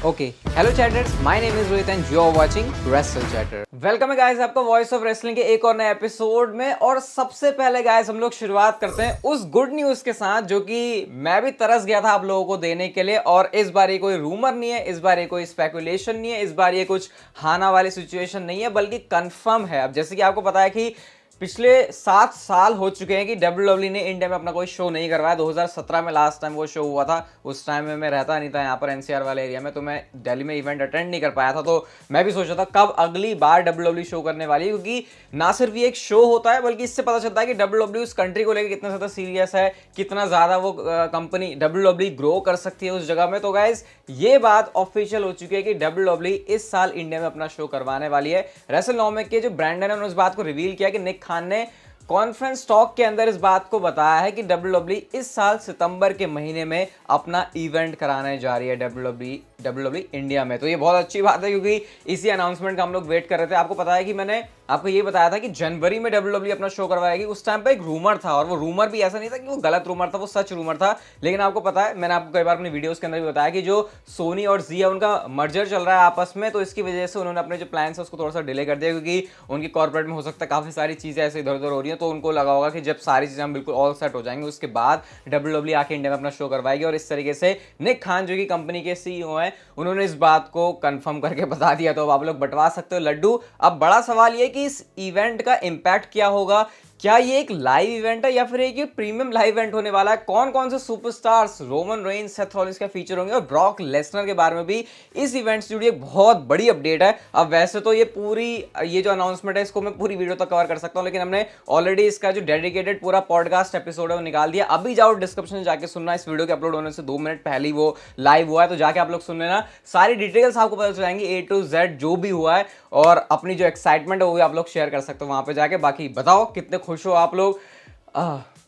Okay hello chatters, my name is Rohit and you are watching wrestle chatter. Welcome है guys आपका voice of wrestling के एक और नए एपिसोड में। और सबसे पहले गाइस हम लोग शुरुआत करते हैं उस गुड न्यूज के साथ जो कि मैं भी तरस गया था आप लोगों को देने के लिए। और इस बार ये कोई रूमर नहीं है, इस बार ये कोई स्पेकुलेशन नहीं है, इस बार ये कुछ हाना वाली सिचुएशन नहीं है, बल्कि कंफर्म है। अब जैसे कि आपको पता है कि पिछले 7 साल हो चुके हैं कि WWE ने इंडिया में अपना कोई शो नहीं करवाया। 2017 में लास्ट टाइम वो शो हुआ था। उस टाइम में मैं रहता नहीं था यहाँ पर NCR वाले एरिया में, तो मैं दिल्ली में इवेंट अटेंड नहीं कर पाया था। तो मैं भी सोचा था कब अगली बार WWE शो करने वाली है, क्योंकि ना सिर्फ ये एक शो होता है बल्कि इससे पता चलता है कि WWE उस कंट्री को लेकर कितना ज़्यादा सीरियस है, कितना ज़्यादा वो कंपनी WWE ग्रो कर सकती है उस जगह में। तो गाइज ये बात ऑफिशियल हो चुकी है कि WWE इस साल इंडिया में अपना शो करवाने वाली है। रेसलनोमिक के जो ब्रांडन है उस बात को रिवील किया कि निक खान ने कॉन्फ्रेंस टॉक के अंदर इस बात को बताया है कि WWE इस साल सितंबर के महीने में अपना इवेंट कराने जा रही है WWE इंडिया में। तो ये बहुत अच्छी बात है, क्योंकि इसी अनाउंसमेंट का हम लोग वेट कर रहे थे। आपको पता है कि मैंने आपको ये बताया था कि जनवरी में WWE अपना शो करवाएगी। उस टाइम पे एक रूमर था, और वो रूमर भी ऐसा नहीं था कि वो गलत रूमर था, वो सच रूमर था। लेकिन आपको पता है, मैंने आपको कई बार अपनी वीडियोस के अंदर भी बताया कि जो सोनी और जी है उनका मर्जर चल रहा है आपस में, तो इसकी वजह से उन्होंने अपने जो प्लान है उसको थोड़ा सा डिले कर दिया, क्योंकि उनकी कॉर्पोरेट में हो सकता है काफी सारी चीजें ऐसे इधर उधर हो रही हैं। तो उनको लगा होगा कि जब सारी चीजें हम बिल्कुल ऑल सेट हो जाएंगे उसके बाद WWE आके इंडिया में अपना शो करवाएगी। और इस तरीके से निक खान जो कि कंपनी के CEO हैं, उन्होंने इस बात को कंफर्म करके बता दिया। तो अब आप लोग बंटवा सकते हो लड्डू। अब बड़ा सवाल ये कि इस इवेंट का इंपैक्ट क्या होगा। क्या ये एक लाइव इवेंट है या फिर एक प्रीमियम लाइव इवेंट होने वाला है। कौन कौन से superstars Roman Reigns, Seth Rollins का फीचर होंगे, और ब्रॉक लेसनर के बारे में भी इस इवेंट से जुड़ी एक बहुत बड़ी अपडेट है। अब वैसे तो ये जो अनाउंसमेंट है इसको मैं पूरी वीडियो तक कवर कर सकता हूं, लेकिन हमने ऑलरेडी इसका जो डेडिकेटेड पूरा पॉडकास्ट एपिसोड है वो निकाल दिया। अभी जाओ डिस्क्रिप्शन में जाके सुनना, इस वीडियो के अपलोड होने से 2 मिनट पहले ही वो लाइव हुआ है, तो जाके आप लोग सुन लेना। सारी डिटेल्स आपको पता चल जाएंगी A to Z जो भी हुआ है, और अपनी जो एक्साइटमेंट है वो भी आप लोग शेयर कर सकते हो वहां पे जाके। बाकी बताओ कितने खुश हो आप लोग।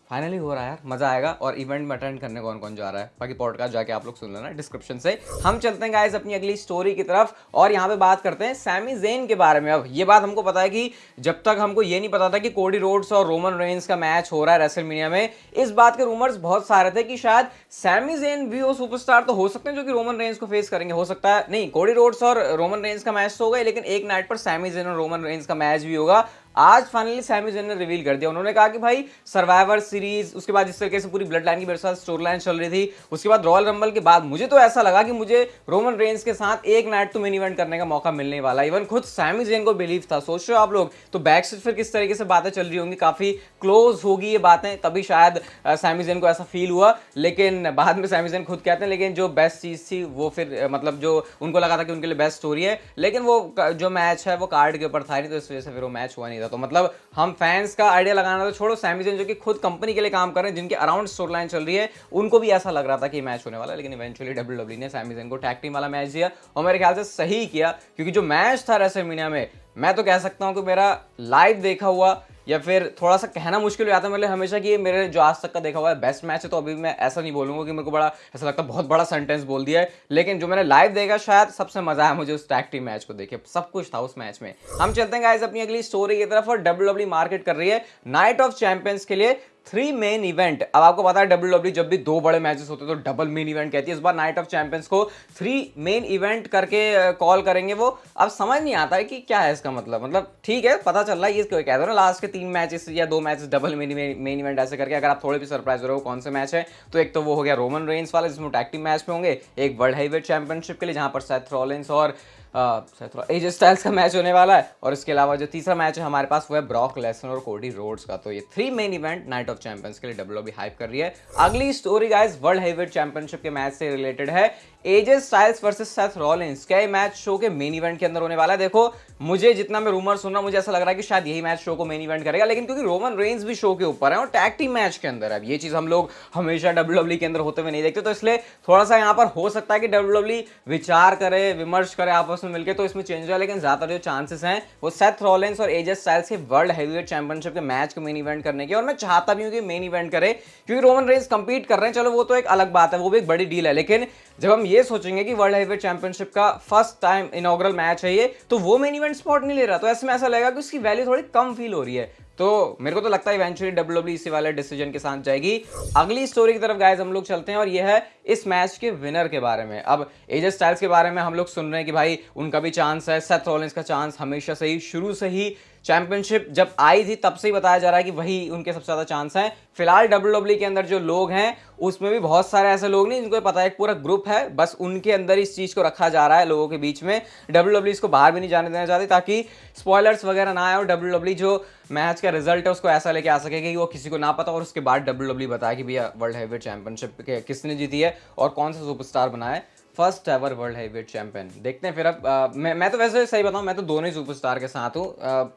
फाइनली हो रहा है यार, मजा आएगा। और इवेंट में अटेंड करने कौन कौन जा रहा है, बाकी पॉडकास्ट जाके आप लोग सुन लेना डिस्क्रिप्शन से। हम चलते हैं गाइस अपनी अगली स्टोरी की तरफ, और यहाँ पे बात करते हैं सैमी ज़ेन के बारे में। अब ये बात हमको पता है कि जब तक हमको ये नहीं पता था कि कोडी रोड्स और रोमन रेंस का मैच हो रहा है रेसलमेनिया में, इस बात के रूमर्स बहुत सारे थे कि शायद सैमी ज़ेन भी वो सुपरस्टार तो हो सकते हैं जो कि रोमन रेंस को फेस करेंगे। हो सकता है नहीं, कोडी रोड्स और रोमन रेंस का मैच तो होगा, लेकिन एक नाइट पर सैमी ज़ेन और रोमन रेंस का मैच भी होगा। आज फाइनली सैमी ज़ेन ने रिवील कर दिया। उन्होंने कहा कि भाई सर्वाइवर सीरीज, उसके बाद जिस तरीके से पूरी ब्लड लाइन की मेरे साथ स्टोरी लाइन चल रही थी, उसके बाद रॉयल रंबल के बाद मुझे तो ऐसा लगा कि मुझे रोमन रेंस के साथ एक नाइट तो मेन इवेंट करने का मौका मिलने वाला। इवन खुद सैमी ज़ेन को बिलीव था। सोच रहे हो आप लोग, तो बैक से फिर किस तरीके से बातें चल रही होंगी, काफी क्लोज होगी ये बातें, तभी शायद सैमी ज़ेन को ऐसा फील हुआ। लेकिन बाद में सैमी ज़ेन खुद कहते हैं, लेकिन जो बेस्ट चीज थी वो फिर मतलब जो उनको लगा था कि उनके लिए बेस्ट स्टोरी है, लेकिन वो जो मैच है वो कार्ड के ऊपर था नहीं, तो इस वजह से फिर वो मैच हुआ नहीं था। तो मतलब हम फैंस का आइडिया लगाना तो छोड़ो, सैमी ज़ेन जो कि खुद कंपनी के लिए काम कर रहे हैं, जिनके अराउंड स्टोरी लाइन चल रही है, उनको भी ऐसा लग रहा था कि मैच होने वाला है। लेकिन इवेंचुअली WWE ने सैमी ज़ेन को टैग टीम वाला मैच दिया, और मेरे ख्याल से सही किया, क्योंकि जो मैच था रेसलमेनिया में, मैं तो कह सकता हूं कि मेरा लाइव देखा हुआ, या फिर थोड़ा सा कहना मुश्किल हो जाता है मेरे हमेशा कि ये मेरे जो आज तक का देखा हुआ है बेस्ट मैच है। तो अभी मैं ऐसा नहीं बोलूंगा कि मेरे को बड़ा ऐसा लगता है बहुत बड़ा सेंटेंस बोल दिया है, लेकिन जो मैंने लाइव देखा शायद सबसे मजा आया मुझे उस टैग टीम मैच को देखे। सब कुछ था उस मैच में। हम चलते हैं गाइस अपनी अगली स्टोरी की तरफ, और WWE मार्केट कर रही है नाइट ऑफ चैंपियंस के लिए 3 मेन इवेंट। अब आपको पता है WWE जब भी 2 बड़े मैचेस होते हैं तो डबल मेन इवेंट कहती है। इस बार नाइट ऑफ चैंपियंस को 3 मेन इवेंट करके कॉल करेंगे वो। अब समझ नहीं आता है कि क्या है इसका मतलब ठीक है, पता चल रहा है ये क्यों कह दो ना, लास्ट के 3 मैचेस या 2 मैचेस डबल मेन इवेंट ऐसे करके। अगर आप थोड़े भी सरप्राइज हो रहे हो कौन से मैच है, तो एक तो वो हो गया रोमन रेंस वाला जिसमें टैग टीम मैच में होंगे, एक वर्ल्ड हेवीवेट चैंपियनशिप के लिए जहां पर सेथ रॉलिंस और AJ स्टाइल्स का मैच होने वाला है, और इसके अलावा जो तीसरा मैच है हमारे पास वो है ब्रॉक लेसनर और कोडी रोड्स का। तो ये 3 main event night of champions के लिए WWE हाइप कर रही है। अगली story guys world heavyweight championship के मैच से रिलेटेड है। AJ styles versus Seth Rollins, क्या ये मैच शो के मेन इवेंट के अंदर होने वाला है। देखो मुझे जितना मैं रूमर सुन रहा हूं, मुझे ऐसा लग रहा है कि शायद यही मैच शो को मेन इवेंट करेगा, लेकिन क्योंकि रोमन रेंस भी शो के ऊपर है और टैग टीम मैच के अंदर है, अब ये चीज हम लोग हमेशा WWE के अंदर होते हुए नहीं देखते, तो इसलिए थोड़ा सा यहाँ पर हो सकता है कि WWE विचार करे, विमर्श करे आपस में मिलकर, तो इसमें चेंज हो। लेकिन ज्यादातर जो चांसेस हैं वो सेथ रॉलिंस और AJ स्टाइल्स के वर्ल्ड हेवीवेट चैंपियनशिप के मैच को मेन इवेंट करने की, और मैं चाहता भी हूँ कि मेन इवेंट करे, क्योंकि रोमन रेंस कंपीट कर रहे हैं, चलो वो तो एक अलग बात है, वो भी एक बड़ी डील है। लेकिन जब हम ये सोचेंगे कि वर्ल्ड हेवीवेट चैंपियनशिप का फर्स्ट टाइम इनॉग्रल मैच है ये, तो वो मेन इवेंट स्पॉट नहीं ले रहा, तो ऐसे में ऐसा लगेगा कि उसकी वैल्यू थोड़ी कम फील हो रही है। तो मेरे को तो लगता है इवेंचुअली डब्ल्यूडब्ल्यूई इसी वाले डिसीजन के साथ जाएगी। अगली स्टोरी की तरफ गाइस हम लोग चलते हैं और ये है इस मैच के विनर के बारे में। अब एजे स्टाइल्स के बारे में हम लोग सुन रहे हैं कि भाई उनका भी चांस है, सेथ रॉलिंस का चांस हमेशा से ही, शुरू से ही चैंपियनशिप जब आई थी तब से ही बताया जा रहा है कि वही उनके सबसे ज्यादा चांस हैं। फिलहाल डब्ल्यूडब्ल्यूई के अंदर जो लोग हैं उसमें भी बहुत सारे ऐसे लोग नहीं जिनको पता है, एक पूरा ग्रुप है, बस उनके अंदर इस चीज को रखा जा रहा है लोगों के बीच में। डब्ल्यूडब्ल्यूई इसको बाहर भी नहीं जाने देना चाहती ताकि स्पॉयलर्स वगैरह ना आए और डब्ल्यूडब्ल्यूई जो मैच का रिजल्ट है उसको ऐसा लेके आ सके कि वो किसी को ना पता और उसके बाद डब्ल्यूडब्ल्यूई बताया कि भैया वर्ल्ड हेवीवेट चैंपियनशिप किसने जीती है और कौन सा सुपरस्टार बना है first ever world heavyweight champion. देखते हैं फिर अब मैं तो वैसे सही बताऊं, मैं तो दोनों ही सुपरस्टार के साथ हूं।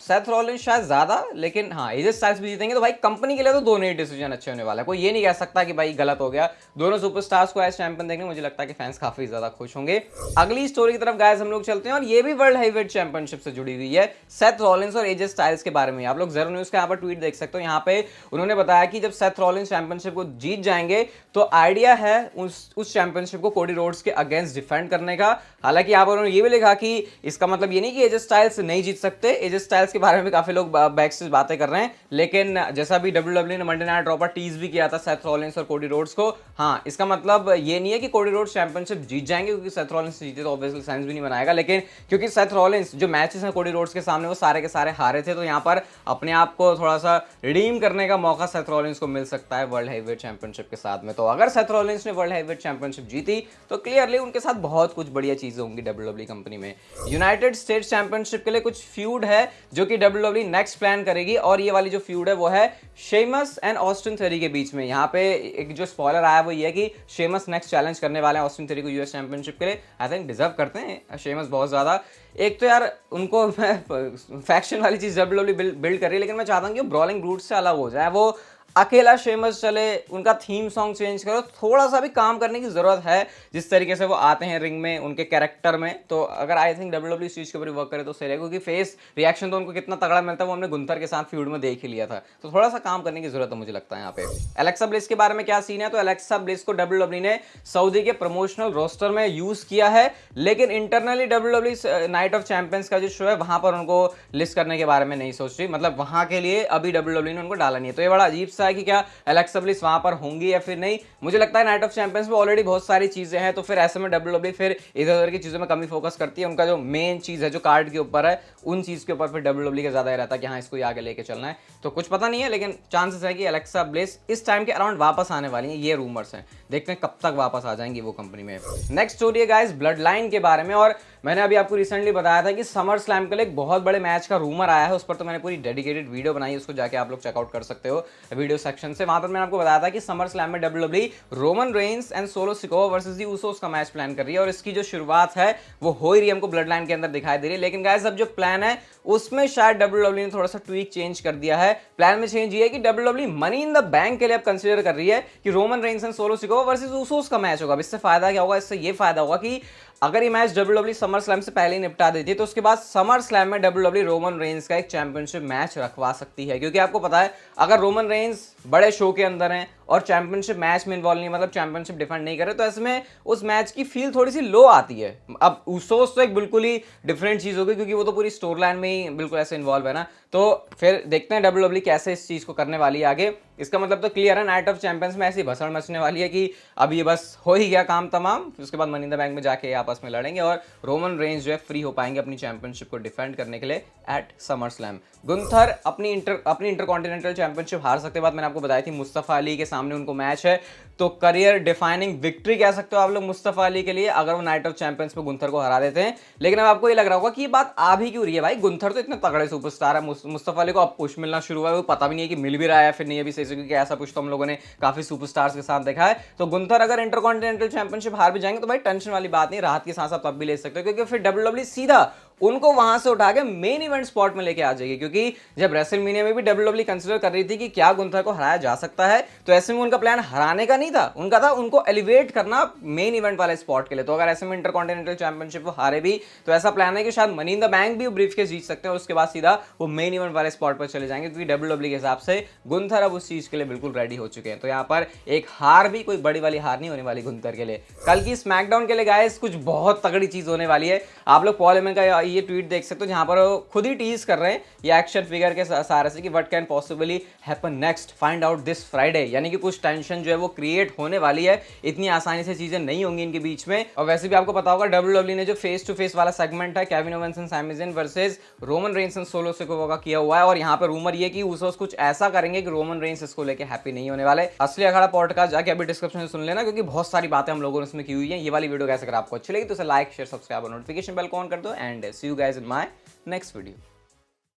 सेथ रॉलिंस शायद ज्यादा, लेकिन हाँ एजे स्टाइल्स भी जीतेंगे तो भाई कंपनी के लिए तो दोनों ही डिसीजन अच्छे होने वाला है। कोई ये नहीं कह सकता कि भाई गलत हो गया। दोनों सुपरस्टार्स को एज चैंपियन देखने मुझे लगता है कि फैंस काफी ज्यादा खुश होंगे। अगली स्टोरी की तरफ गाइस हम लोग चलते हैं और ये भी वर्ल्ड हेवीवेट चैंपियनशिप से जुड़ी हुई है, सेथ रॉलिंस और एजे स्टाइल्स के बारे में। आप लोग जरूर न्यूज का यहाँ पर ट्वीट देख सकते हो। यहाँ पे उन्होंने बताया कि जब सेथ रॉलिंस चैंपियनशिप को जीत जाएंगे तो आइडिया है उस चैंपियनशिप को कोडी रोड्स के अगेंस्ट डिफेंड करने का। हालांकि यहाँ पर उन्होंने ये भी लिखा कि इसका मतलब ये नहीं कि एजे स्टाइल्स नहीं जीत सकते। एजे स्टाइल्स के बारे में काफी लोग बैकस्टेज बातें कर रहे हैं, लेकिन जैसा भी डब्ल्यूडब्ल्यूई ने मंडे नाइट रॉ पर टीज भी किया था सेथ रॉलिंस और कोडी रोड्स को, हाँ इसका मतलब ये नहीं है कि कोडी रोड्स चैंपियनशिप जीत जाएंगे, क्योंकि सेथ रॉलिंस जीते तो ऑब्वियसली सेंस भी नहीं बनाएगा। लेकिन क्योंकि सेथ रॉलिंस जो मैचेस हैं कोडी रोड्स के सामने वो सारे के सारे हारे थे, तो यहाँ पर अपने आप को थोड़ा सा रिडीम करने का मौका सेथ रॉलिंस को मिल सकता है वर्ल्ड हेवीवेट चैंपियनशिप के साथ में। तो अगर सेथ रॉलिंस ने वर्ल्ड हेवीवेट चैंपियनशिप जीती तो क्लियरली उनके साथ बहुत कुछ बढ़िया चीजें होंगी डब्ल्यूडब्ल्यूई कंपनी में। यूनाइटेड स्टेट्स चैंपियनशिप के लिए कुछ फ्यूड है जो कि डब्ल्यूडब्ल्यूई नेक्स्ट प्लान करेगी, और ये वाली जो फ्यूड है वो है शेमस एंड ऑस्टिन थ्योरी के बीच में। यहाँ पे एक जो स्पॉइलर आया वो ये है कि शेमस नेक्स्ट चैलेंज करने वाले हैं ऑस्टिन थ्योरी को यूएस चैंपियनशिप के लिए। आई थिंक डिजर्व करते हैं शेमस बहुत ज्यादा। एक तो यार उनको फैक्शन वाली चीज डब्ल्यूडब्ल्यूई बिल्ड कर रही है, लेकिन मैं चाहता हूँ कि ब्रॉलिंग ब्रूट से अलग हो जाए, वो अकेला शेमस चले, उनका थीम सॉन्ग चेंज करो, थोड़ा सा भी काम करने की जरूरत है जिस तरीके से वो आते हैं रिंग में उनके कैरेक्टर में। तो अगर आई थिंक डब्ल्यूडब्ल्यूई इस चीज के ऊपर वर्क करे तो सही रहेगा, क्योंकि फेस रिएक्शन तो उनको कितना तगड़ा मिलता है वो हमने गुंथर के साथ फ्यूड में देख ही लिया था। तो थोड़ा सा काम करने की जरूरत है मुझे लगता है यहाँ पे। एलेक्सा ब्लिस के बारे में क्या सीन है, तो एलेक्सा ब्लिस को डब्ल्यूडब्ल्यूई ने सऊदी के प्रमोशनल रोस्टर में यूज किया है, लेकिन internally WWE night of champions का जो शो है वहां पर उनको लिस्ट करने के बारे में नहीं सोच रही, मतलब वहां के लिए अभी डब्ल्यूडब्ल्यूई ने उनको डाला नहीं है। तो ये बड़ा अजीब सा है कि क्या एलेक्सा ब्लिस वहां पर होंगी या फिर नहीं। मुझे लगता है नाइट ऑफ चैंपियंस में ऑलरेडी बहुत सारी चीजें हैं, तो फिर ऐसे में डब्ल्यूडब्ल्यूई फिर इधर उधर की चीजों में कमी फोकस करती है। उनका जो मेन चीज है जो कार्ड के ऊपर है उन चीज के ऊपर फिर डब्ल्यूडब्ल्यूई का ज्यादा ही रहता है कि हाँ इसको आगे लेके चलना है। तो कुछ पता नहीं है, लेकिन चांसेस है कि एलेक्सा ब्लिस इस टाइम के अराउंड वापस आने वाली है, ये रूमर्स हैं। देखते हैं कब तक वापस आ जाएंगी वो कंपनी में। नेक्स्ट स्टोरी है गाइस ब्लड लाइन के बारे में, और मैंने अभी आपको रिसेंटली बताया था कि समर स्लैम के लिए एक बहुत बड़े मैच का रूमर आया है। उस पर तो मैंने पूरी डेडिकेटेड वीडियो बनाई है, उसको जाके आप लोग चेकआउट कर सकते हो वीडियो सेक्शन से। वहां पर मैंने आपको बताया था कि समर स्लैम में WWE Roman Reigns and Solo Sikoa versus the Usos का मैच प्लान कर रही है, और इसकी जो शुरुआत है वो हो ही रही है, हमको ब्लड लाइन के अंदर दिखाई दे रही है। लेकिन गाइस अब जो प्लान है उसमें शायद डब्ल्यूडब्ल्यूई ने थोड़ा सा ट्वीक चेंज कर दिया है। प्लान में चेंज ये है कि WWE money in the bank के लिए अब कंसीडर कर रही है कि Roman Reigns and Solo Sikoa versus Usos का मैच होगा। अब इससे फायदा क्या होगा, इससे ये फायदा होगा कि अगर ये मैच डब्ल्यूडब्ल्यूई समर स्लैम से पहले ही निपटा देती है तो उसके बाद समर स्लैम में डब्ल्यूडब्ल्यूई रोमन रेंस का एक चैंपियनशिप मैच रखवा सकती है, क्योंकि आपको पता है अगर रोमन रेंस बड़े शो के अंदर हैं और चैंपियनशिप मैच में इन्वॉल्व नहीं, मतलब चैंपियनशिप डिफेंड नहीं करे, तो ऐसे में उस मैच की फील थोड़ी सी लो आती है। अब उसोस तो एक बिल्कुल ही डिफरेंट चीज होगी, क्योंकि वो तो पूरी स्टोरी लाइन में ही बिल्कुल ऐसे इन्वॉल्व है ना। तो फिर देखते हैं डब्ल्यूडब्ल्यूई कैसे इस चीज को करने वाली है आगे। इसका मतलब तो क्लियर है नाइट ऑफ चैंपियंस में ऐसी भसड़ मचने वाली है कि अब ये बस हो ही गया काम तमाम, उसके बाद मनी इन द बैंक में जाके आपस में लड़ेंगे और रोमन रेंस जो है फ्री हो पाएंगे अपनी चैंपियनशिप को डिफेंड करने के लिए एट समर स्लैम। गुंथर अपनी इंटरकॉन्टिनेंटल चैंपियनशिप हार सकते बाद मैंने आपको बताई थी मुस्तफा अली के सामने उनको मैच है, तो करियर डिफाइनिंग विक्ट्री कह सकते हो आप लोग मुस्तफा अली के लिए अगर वो नाइट ऑफ चैंपियंस में गुंथर को हरा देते हैं। लेकिन अब आपको ये लग रहा होगा कि ये बात आ भी क्यों रही है भाई, गुंथर तो इतने तगड़े सुपरस्टार है, मुस्तफा अली को अब पुश मिलना शुरू हुआ है, वो पता भी नहीं है कि मिल भी रहा है फिर नहीं अभी सही से, क्योंकि ऐसा पुश तो हम लोगों ने काफी सुपरस्टार्स के साथ देखा है। तो गुंथर अगर इंटरकॉन्टिनेंटल चैंपियनशिप हार भी जाएंगे तो भाई टेंशन वाली बात नहीं, राहत की सांस आप तब भी ले सकते हो, क्योंकि फिर डब्ल्यूडब्ल्यूई सीधा उनको वहां से उठा के मेन इवेंट स्पॉट में लेके आ जाएगी। क्योंकि जब रेसलमेनिया में भी डब्ल्यूडब्ल्यूई कंसीडर कर रही थी कि क्या गुंथर को हराया जा सकता है, तो ऐसे में उनका प्लान हराने का नहीं था, उनका था उनको एलिवेट करना मेन इवेंट वाले स्पॉट के लिए। तो अगर ऐसे में इंटरकॉन्टिनेंटल चैंपियनशिप वो हारे भी तो ऐसा प्लान है कि शायद मनी इन द बैंक भी ब्रीफकेस जीत सकते हैं और उसके बाद सीधा वो मेन इवेंट वाले स्पॉट पर चले जाएंगे, क्योंकि डब्ल्यूडब्ल्यूई के हिसाब से गुंथर अब उस चीज के लिए बिल्कुल रेडी हो चुके हैं। तो यहाँ पर एक हार भी कोई बड़ी वाली हार नहीं होने वाली गुंथर के लिए। कल की स्मैकडाउन के लिए गाइस कुछ बहुत तगड़ी चीज होने वाली है। आप लोग पॉल हेमन का ये ट्वीट देख सकते हो जहां पर वो खुद ही टीज कर रहे हैं ये एक्शन फिगर के सहारे से कि what can possibly happen next, find out this Friday. यानी कि कुछ टेंशन जो है वो क्रिएट होने वाली है, इतनी आसानी से चीजें नहीं होंगी इनके बीच में। और वैसे भी आपको पता होगा WWE ने जो फेस टू फेस वाला सेगमेंट है Kevin Owens and Sami Zayn versus Roman Reigns and Solo Sikoa का किया हुआ है, और यहाँ पर रूमर ये कि उसोस कुछ ऐसा करेंगे कि रोमन रेंस इसको लेके हैप्पी नहीं होने वाले। असली अखाड़ा पॉडकास्ट जाके अभी डिस्क्रिप्शन में सुन लेना, क्योंकि बहुत सारी बातें हम लोगों ने इसमें की हुई है। ये वाली वीडियो कैसे, अगर आपको अच्छी लगी तो उसे लाइक शेयर सब्सक्राइब और नोटिफिकेशन बेल को ऑन कर दो, and see you guys in my next video.